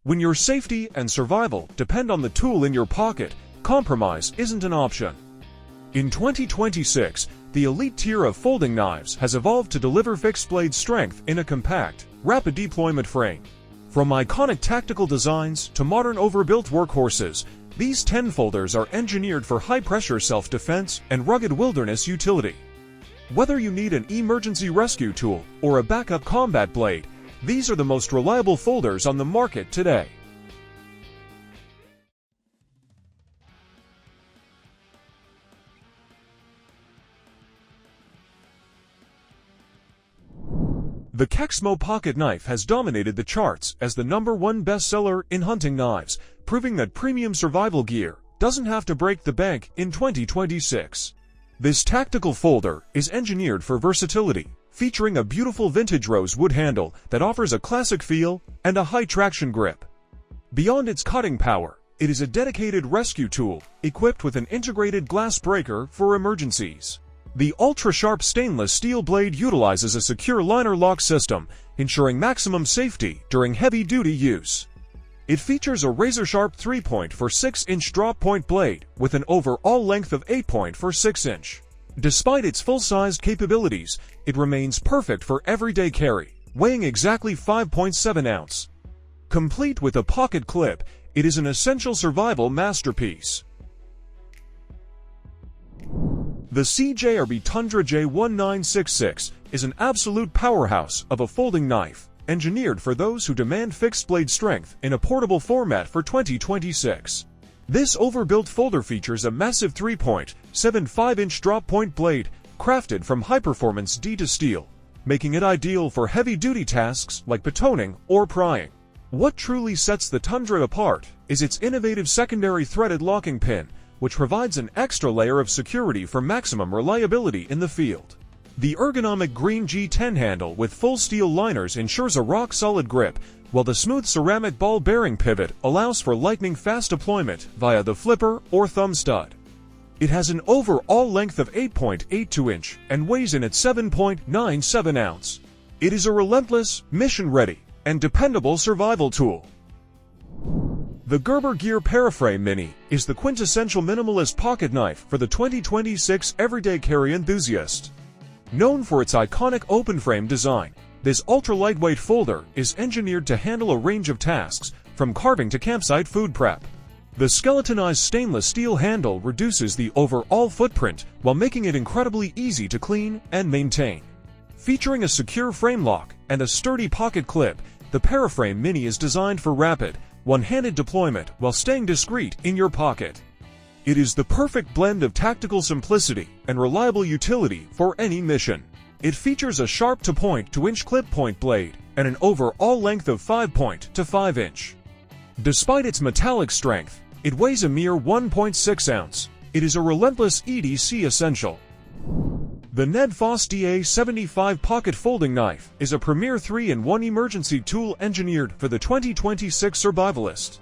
When your safety and survival depend on the tool in your pocket, compromise isn't an option. In 2026, the elite tier of folding knives has evolved to deliver fixed blade strength in a compact, rapid deployment frame. From iconic tactical designs to modern overbuilt workhorses, these 10 folders are engineered for high-pressure self-defense and rugged wilderness utility. Whether you need an emergency rescue tool or a backup combat blade, these are the most reliable folders on the market today. The KEXMO pocket knife has dominated the charts as the #1 bestseller in hunting knives, proving that premium survival gear doesn't have to break the bank in 2026. This tactical folder is engineered for versatility, featuring a beautiful vintage rosewood handle that offers a classic feel and a high traction grip. Beyond its cutting power, it is a dedicated rescue tool, equipped with an integrated glass breaker for emergencies. The ultra-sharp stainless steel blade utilizes a secure liner lock system, ensuring maximum safety during heavy-duty use. It features a razor-sharp 3-point for 6-inch drop-point blade with an overall length of 8-point for 6-inch. Despite its full-sized capabilities, it remains perfect for everyday carry, weighing exactly 5.7 ounce. Complete with a pocket clip, it is an essential survival masterpiece. The CJRB Tundra J1966 is an absolute powerhouse of a folding knife, engineered for those who demand fixed blade strength in a portable format for 2026. This overbuilt folder features a massive 3-point, 7.5-inch drop-point blade, crafted from high-performance D2 steel, making it ideal for heavy-duty tasks like batoning or prying. What truly sets the Tundra apart is its innovative secondary threaded locking pin, which provides an extra layer of security for maximum reliability in the field. The ergonomic green G10 handle with full steel liners ensures a rock-solid grip, while the smooth ceramic ball bearing pivot allows for lightning-fast deployment via the flipper or thumb stud. It has an overall length of 8.82 inch and weighs in at 7.97 ounce. It is a relentless, mission-ready, and dependable survival tool. The Gerber Gear Paraframe Mini is the quintessential minimalist pocket knife for the 2026 everyday carry enthusiast. Known for its iconic open-frame design, this ultra-lightweight folder is engineered to handle a range of tasks, from carving to campsite food prep. The skeletonized stainless steel handle reduces the overall footprint while making it incredibly easy to clean and maintain. Featuring a secure frame lock and a sturdy pocket clip, the Paraframe Mini is designed for rapid, one-handed deployment while staying discreet in your pocket. It is the perfect blend of tactical simplicity and reliable utility for any mission. It features a sharp 2.2-inch clip point blade and an overall length of 5-point to 5-inch. Despite its metallic strength, it weighs a mere 1.6 ounce. It is a relentless EDC essential. The NedFoss DA75 Pocket Folding Knife is a premier 3-in-1 emergency tool engineered for the 2026 survivalist.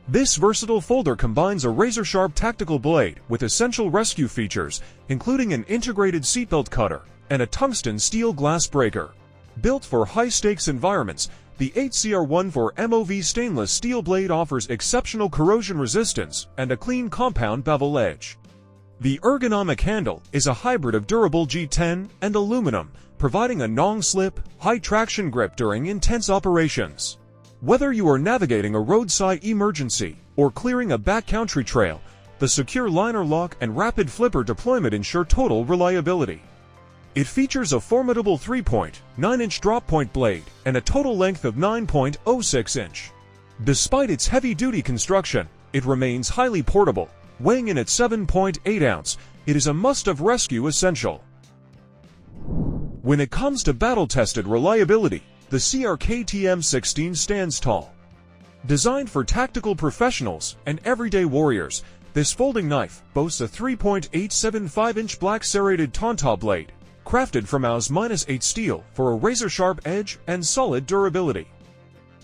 This versatile folder combines a razor-sharp tactical blade with essential rescue features, including an integrated seatbelt cutter and a tungsten steel glass breaker. Built for high-stakes environments, the 8CR14 MOV stainless steel blade offers exceptional corrosion resistance and a clean compound bevel edge. The ergonomic handle is a hybrid of durable G10 and aluminum, providing a non-slip, high-traction grip during intense operations. Whether you are navigating a roadside emergency or clearing a backcountry trail, the secure liner lock and rapid flipper deployment ensure total reliability. It features a formidable 3-point, 9-inch drop-point blade and a total length of 9.06 inch. Despite its heavy-duty construction, it remains highly portable. Weighing in at 7.8 ounce, it is a must-have rescue essential. When it comes to battle-tested reliability, the CRKT M16 stands tall. Designed for tactical professionals and everyday warriors, this folding knife boasts a 3.875-inch black serrated Tundra blade, crafted from AUS-8 steel for a razor-sharp edge and solid durability.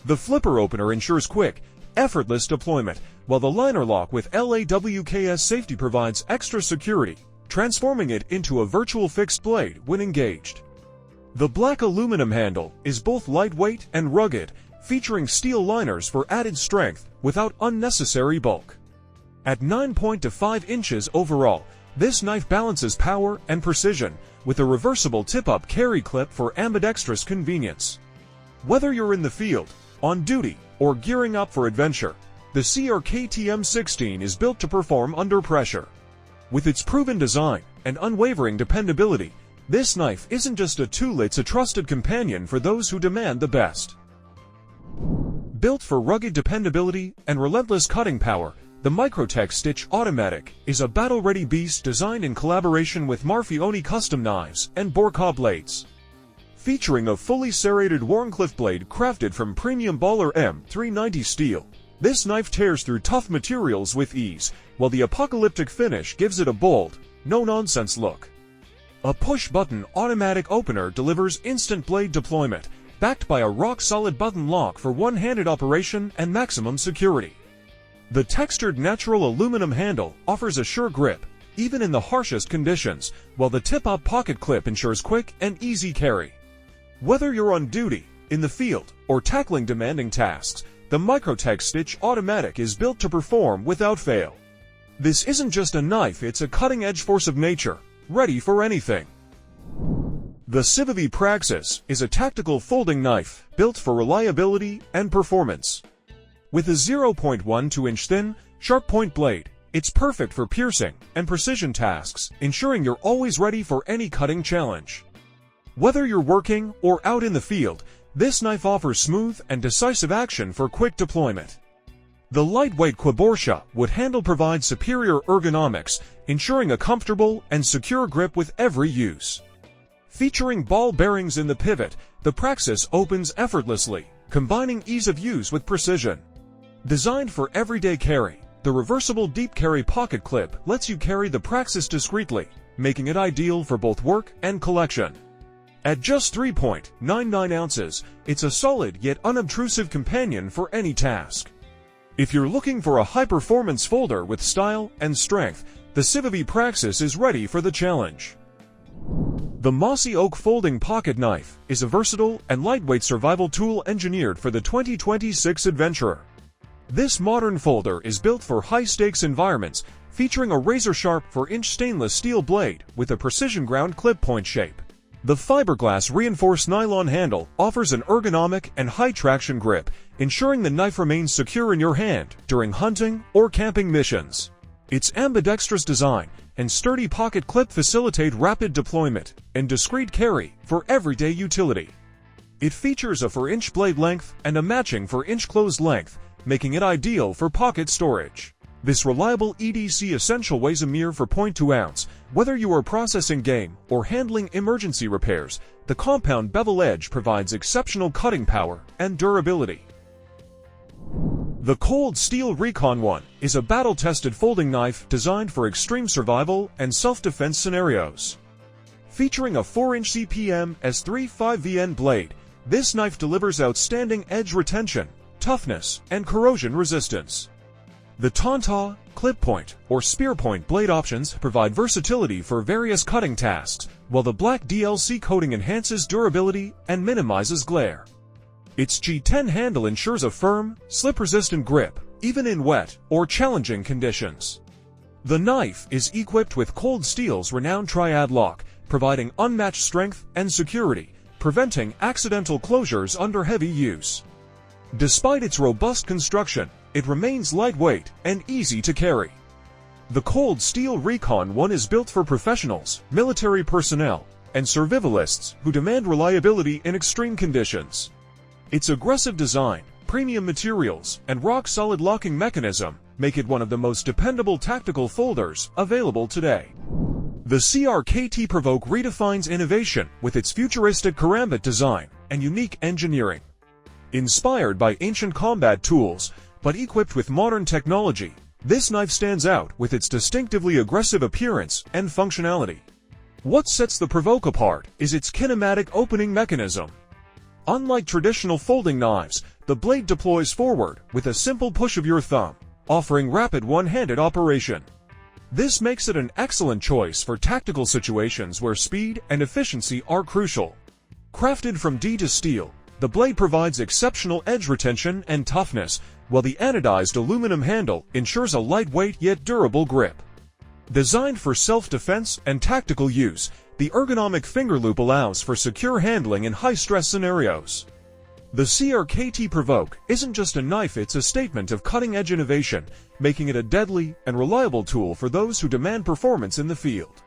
The flipper opener ensures quick, effortless deployment, while the liner lock with LAWKS safety provides extra security, transforming it into a virtual fixed blade when engaged. The black aluminum handle is both lightweight and rugged, featuring steel liners for added strength without unnecessary bulk. At 9.25 inches overall, this knife balances power and precision with a reversible tip-up carry clip for ambidextrous convenience. Whether you're in the field, on duty, or gearing up for adventure, the CRKT M16 is built to perform under pressure. With its proven design and unwavering dependability, this knife isn't just a tool, it's a trusted companion for those who demand the best. Built for rugged dependability and relentless cutting power, the Microtech Stitch Automatic is a battle-ready beast designed in collaboration with Marfioni Custom Knives and Borka Blades. Featuring a fully serrated Wharncliffe blade crafted from premium Baller M390 steel, this knife tears through tough materials with ease, while the apocalyptic finish gives it a bold, no-nonsense look. A push-button automatic opener delivers instant blade deployment, backed by a rock-solid button lock for one-handed operation and maximum security. The textured natural aluminum handle offers a sure grip, even in the harshest conditions, while the tip-up pocket clip ensures quick and easy carry. Whether you're on duty, in the field, or tackling demanding tasks, the Microtech Stitch Automatic is built to perform without fail. This isn't just a knife, it's a cutting-edge force of nature, ready for anything. The Civivi Praxis is a tactical folding knife built for reliability and performance. With a 0.12-inch thin, sharp-point blade, it's perfect for piercing and precision tasks, ensuring you're always ready for any cutting challenge. Whether you're working or out in the field, this knife offers smooth and decisive action for quick deployment. The lightweight Quiborsha wood handle provides superior ergonomics, ensuring a comfortable and secure grip with every use. Featuring ball bearings in the pivot, the Praxis opens effortlessly, combining ease of use with precision. Designed for everyday carry, the reversible deep carry pocket clip lets you carry the Praxis discreetly, making it ideal for both work and collection. At just 3.99 ounces, it's a solid yet unobtrusive companion for any task. If you're looking for a high-performance folder with style and strength, the Civivi Praxis is ready for the challenge. The Mossy Oak Folding Pocket Knife is a versatile and lightweight survival tool engineered for the 2026 adventurer. This modern folder is built for high-stakes environments, featuring a razor-sharp 4-inch stainless steel blade with a precision ground clip point shape. The fiberglass reinforced nylon handle offers an ergonomic and high-traction grip, ensuring the knife remains secure in your hand during hunting or camping missions. Its ambidextrous design and sturdy pocket clip facilitate rapid deployment and discreet carry for everyday utility. It features a 4-inch blade length and a matching 4-inch closed length, making it ideal for pocket storage. This reliable EDC essential weighs a mere 4.2 ounce. Whether you are processing game or handling emergency repairs, the compound bevel edge provides exceptional cutting power and durability. The Cold Steel Recon 1 is a battle-tested folding knife designed for extreme survival and self-defense scenarios. Featuring a 4-inch CPM S35VN blade, this knife delivers outstanding edge retention, toughness, and corrosion resistance. The Tundra, clip point, or spear point blade options provide versatility for various cutting tasks, while the black DLC coating enhances durability and minimizes glare. Its G10 handle ensures a firm, slip-resistant grip, even in wet or challenging conditions. The knife is equipped with Cold Steel's renowned triad lock, providing unmatched strength and security, preventing accidental closures under heavy use. Despite its robust construction, it remains lightweight and easy to carry. The Cold Steel Recon 1 is built for professionals, military personnel, and survivalists who demand reliability in extreme conditions. Its aggressive design, premium materials, and rock-solid locking mechanism make it one of the most dependable tactical folders available today. The CRKT Provoke redefines innovation with its futuristic karambit design and unique engineering. Inspired by ancient combat tools, but equipped with modern technology, this knife stands out with its distinctively aggressive appearance and functionality. What sets the Provoke apart is its kinematic opening mechanism. Unlike traditional folding knives, the blade deploys forward with a simple push of your thumb, offering rapid one-handed operation. This makes it an excellent choice for tactical situations where speed and efficiency are crucial. Crafted from D to steel, The blade provides exceptional edge retention and toughness, while the anodized aluminum handle ensures a lightweight yet durable grip. Designed for self-defense and tactical use, the ergonomic finger loop allows for secure handling in high-stress scenarios. The CRKT Provoke isn't just a knife, it's a statement of cutting-edge innovation, making it a deadly and reliable tool for those who demand performance in the field.